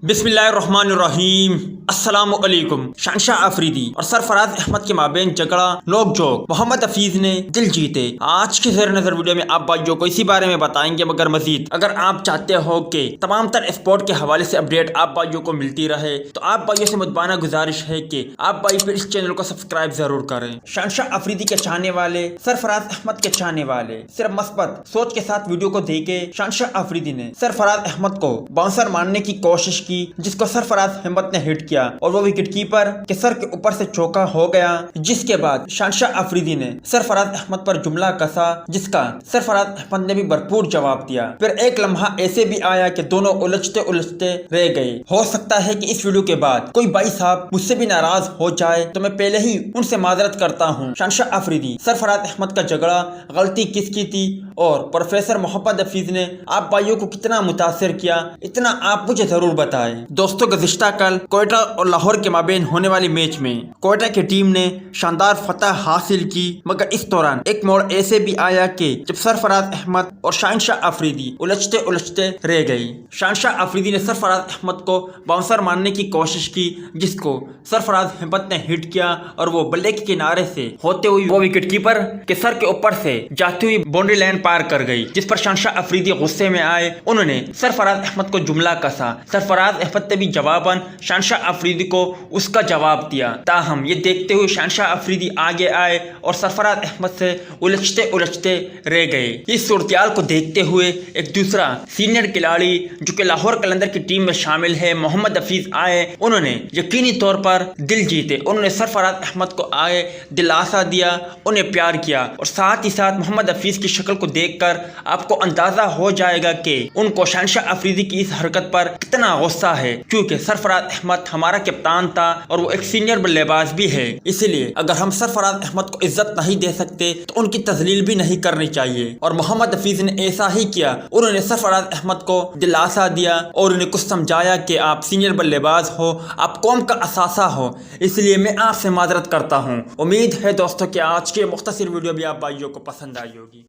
بسم اللہ الرحمن الرحیم۔ السلام علیکم۔ شاہین آفریدی اور سرفراز احمد کے مابین جھگڑا، نوک جھوک، محمد حفیظ نے دل جیتے۔ آج کے زیر نظر ویڈیو میں آپ بھائیوں کو اسی بارے میں بتائیں گے، مگر مزید اگر آپ چاہتے ہو کہ تمام تر اسپورٹ کے حوالے سے اپڈیٹ آپ بھائیوں کو ملتی رہے تو آپ بھائیوں سے مدبانہ گزارش ہے کہ آپ بھائی پھر اس چینل کو سبسکرائب ضرور کریں۔ شاہین آفریدی کے چاہنے والے، سرفراز احمد کے چاہنے والے صرف مثبت سوچ کے ساتھ ویڈیو کو دیکھے۔ شاہین آفریدی نے سرفراز احمد کو باؤنسر مارنے کی کوشش کی، جس کو سرفراز احمد نے ہٹ کیا اور وہ وکٹ کیپر کے سر کے اوپر سے چوکا ہو گیا، جس کے بعد شاہین آفریدی نے سرفراز احمد پر جملہ کسا، جس کا سرفراز احمد نے بھی بھرپور جواب دیا۔ پھر ایک لمحہ ایسے بھی آیا کہ دونوں الجھتے رہ گئے۔ ہو سکتا ہے کہ اس ویڈیو کے بعد کوئی بھائی صاحب مجھ سے بھی ناراض ہو جائے تو میں پہلے ہی ان سے معذرت کرتا ہوں۔ شاہین آفریدی، سرفراز احمد کا جھگڑا، غلطی کس کی تھی اور پروفیسر محمد حفیظ نے آپ بھائیوں کو کتنا متاثر کیا، اتنا آپ مجھے ضرور بتائیں۔ دوستو، گزشتہ کل کوئٹہ اور لاہور کے مابین ہونے والی میچ میں کوئٹہ کی ٹیم نے شاندار فتح حاصل کی، مگر اس دوران ایک موڑ ایسے بھی آیا کہ جب سرفراز احمد اور شاہین آفریدی الجھتے رہ گئے۔ شاہین آفریدی نے سرفراز احمد کو باؤنسر مارنے کی کوشش کی، جس کو سرفراز احمد نے ہٹ کیا اور وہ بلے کے کنارے سے ہوتے ہوئے وہ وکٹ کیپر کے سر کے اوپر سے جاتی ہوئی باؤنڈری لائن پار کر گئی، جس پر شاہین آفریدی غصے میں آئے۔ انہوں نے سرفراز احمد کو جملہ کسا۔ سرفراز احمد نے بھی جواباً شاہین آفریدی کو اس کا جواب دیا، تاہم یہ دیکھتے ہوئے شاہین آفریدی آگے آئے اور سرفراز احمد سے الجھتے رہ گئے۔ اس صورتحال کو دیکھتے ہوئے ایک دوسرا سینئر کھلاڑی جو کہ لاہور قلندر کی ٹیم میں شامل ہے، محمد حفیظ آئے۔ انہوں نے یقینی طور پر دل جیتے۔ انہوں نے سرفراز احمد کو آگے دلاسا دیا، انہیں پیار کیا، اور ساتھ ہی ساتھ محمد حفیظ کی شکل کو دیکھ کر آپ کو اندازہ ہو جائے گا کہ ان کو شاہین آفریدی کی اس حرکت پر کتنا غصہ ہے، کیونکہ سرفراز احمد ہمارا کپتان تھا اور وہ ایک سینئر بلے باز بھی ہے۔ اسی لیے اگر ہم سرفراز احمد کو عزت نہیں دے سکتے تو ان کی تذلیل بھی نہیں کرنی چاہیے، اور محمد حفیظ نے ایسا ہی کیا۔ انہوں نے سرفراز احمد کو دلاسا دیا اور انہیں کچھ سمجھایا کہ آپ سینئر بلے باز ہو، آپ قوم کا اثاثہ ہو، اس لیے میں آپ سے معذرت کرتا ہوں۔ امید ہے دوستوں کہ آج کی مختصر ویڈیو بھی آپ بھائیوں کو پسند آئی ہوگی۔